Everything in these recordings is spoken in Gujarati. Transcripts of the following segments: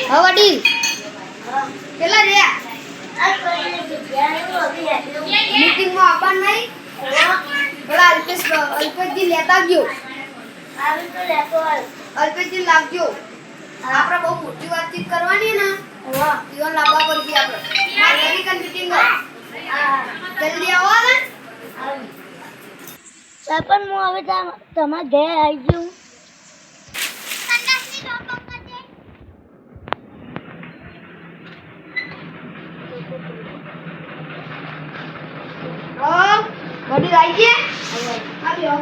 વડીલ કેટલા રહ્યા મીટિંગમાં આવવાનું નહીં પેલા અલ્પેશજી લેતા ગયો અલ્પેશજી લાવજો આપણે બહુ મોટી વાતચીત કરવાની ને જીવન લાવવા પડશે આપણે મીટિંગ જલ્દી આવો ને સરપંચ હું હવે તમારા ઘરે આવી ગયું વડીલ આવી ગયા આવ્યો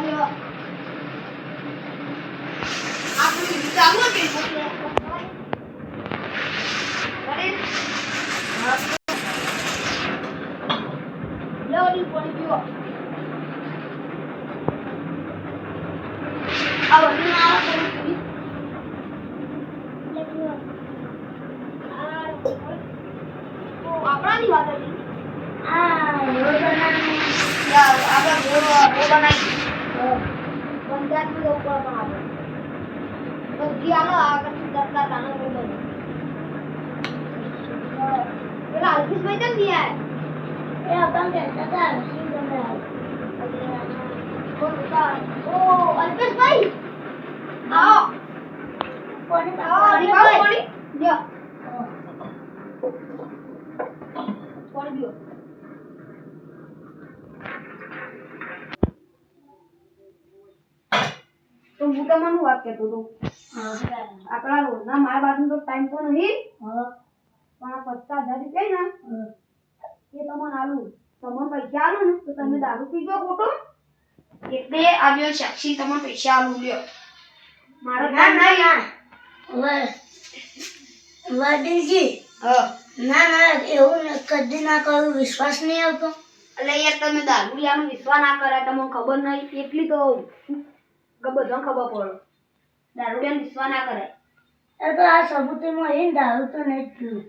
આપણે ચાલો કે વડીલ વડીલ પાણી પીવો આ વડીલ આ આપણાની વાત હતી આપણે બનાવી પંચાયત ઉપર આપણે બધી આલો આગળ દરકાર તાનો બોલો પેલા અલ્પેશભાઈ કેમ નહીં આયા એ આપણ કહેતા હતા શું બનાવ ઓ અલ્પેશભાઈ આવો કોની કોની લ્યો કોણ ગયો તો હું તમને વાત કરતો હતો આપણા રોજના મારા બાજુ તો ટાઈમ તો નહીં પણ 50,000 રૂપિયા ને એ તમને આલું તમને પૈસા આલું ને તો તમે દારૂ પીજો ખોટો એટલે આવ્યો સાક્ષી તમને પૈસા આલું લ્યો મારો ના વડીલજી ના એવું કદી ના કરું વિશ્વાસ નહીં આવતો એટલે યાર તમે દારૂડિયાનો વિશ્વાસ ના કરાય તમને ખબર નહીં એટલી તો બધો ખબર પડે દારૂડિયાનો વિશ્વાસ ના કરાય એ તો આ સબૂતીમાં એ દારૂ તો નહીં પીવું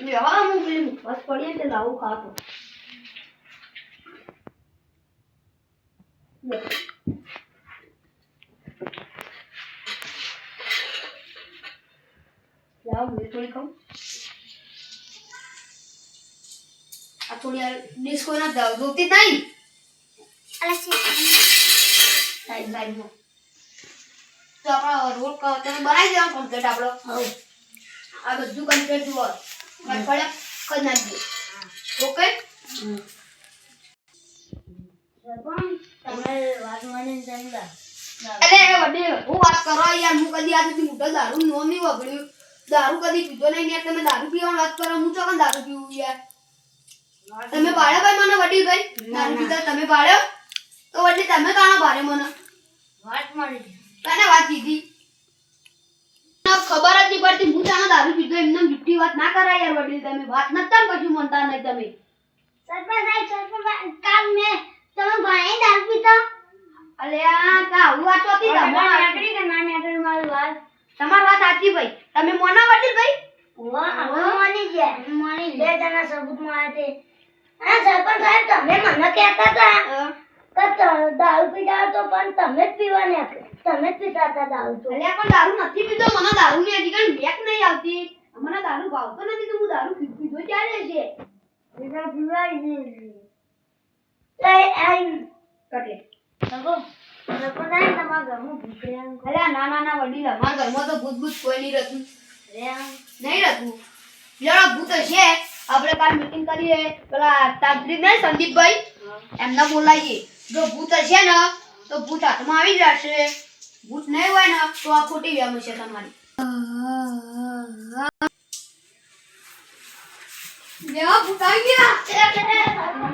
વ્યવહાર હું પેલી મુખવાસ પડીએ ને લાવું ખાતો લાવ મેં થોડી ખાઉં આ થોડી ડિસ્કો ના દાવ દોતી નહીં સાઈડ તો આપણો રોડ તમે બનાવી દેવા કમ્પ્લીટ આપણો આ બધું કમ્પ્લીટ જુઓ મગફળી કરી નાખજો ઓકે તમે વાત માની જંગા એટલે વડીલ હું વાત કરો યાર હું કદી આજ સુધી મોટા દારૂ નો નહીં વગડ્યું દારૂ કદી પીધો નહીં યાર તમે દારૂ પીવાની વાત કરો હું ચોકન દારૂ પીવું યાર તમે પાડ્યો ભાઈ મને વડીલ ભાઈ દારૂ પીતા તમે પાડ્યો તો વડીલ તમે કાણા ભારે મને વાત માની તને વાત કીધી ખબર જ નહીં પડતી હું તાનો દારૂ પીધો એમને જુઠ્ઠી વાત ના કરાય યાર વડીલ તમે વાત નતા કશું મનતા નહીં તમે સરપંચ કાલ મેં તમે ભાઈ દારૂ પીતા અલે આ કા હું વાત હતી તમારી આકડી કે ના આકડી મારી વાત તમારી વાત સાચી ભાઈ તમે મોના વડીલ ભાઈ માની ગયા માની બે જણા સબૂત માં આવ્યા તે સરપંચ સાહેબ તમે મને કહેતા હતા કે દારૂ પીતા તો પણ તમે જ પીવા ને તમે જ પીતા હતા દારૂ તો અલ્યા પણ દારૂ નથી પીધો મને દારૂ ની હજી કણ બેક નહીં આવતી મને દારૂ ભાવતો નથી તો હું દારૂ પીધો ચાલે છે બીજા પીવાય નહીં લઈ આઈ કટલે સગો સરપંચ સાહેબ તમારા ઘરમાં ભૂખ્યા અલ્યા ના ના ના વડીલ અમારા ઘરમાં તો ભૂત ભૂત કોઈ નહીં રહેતું નહીં રહેતું જરા ભૂત હશે આપણે કાલ મીટિંગ કરીએ પેલા તાંત્રિક ને સંદીપભાઈ એમને બોલાવીએ જો ભૂત હશે ને તો ભૂત હાથમાં આવી જશે ભૂત નહીં હોય ને તો આ ખોટી વ્યામ છે તમારી ભૂત આવી ગયા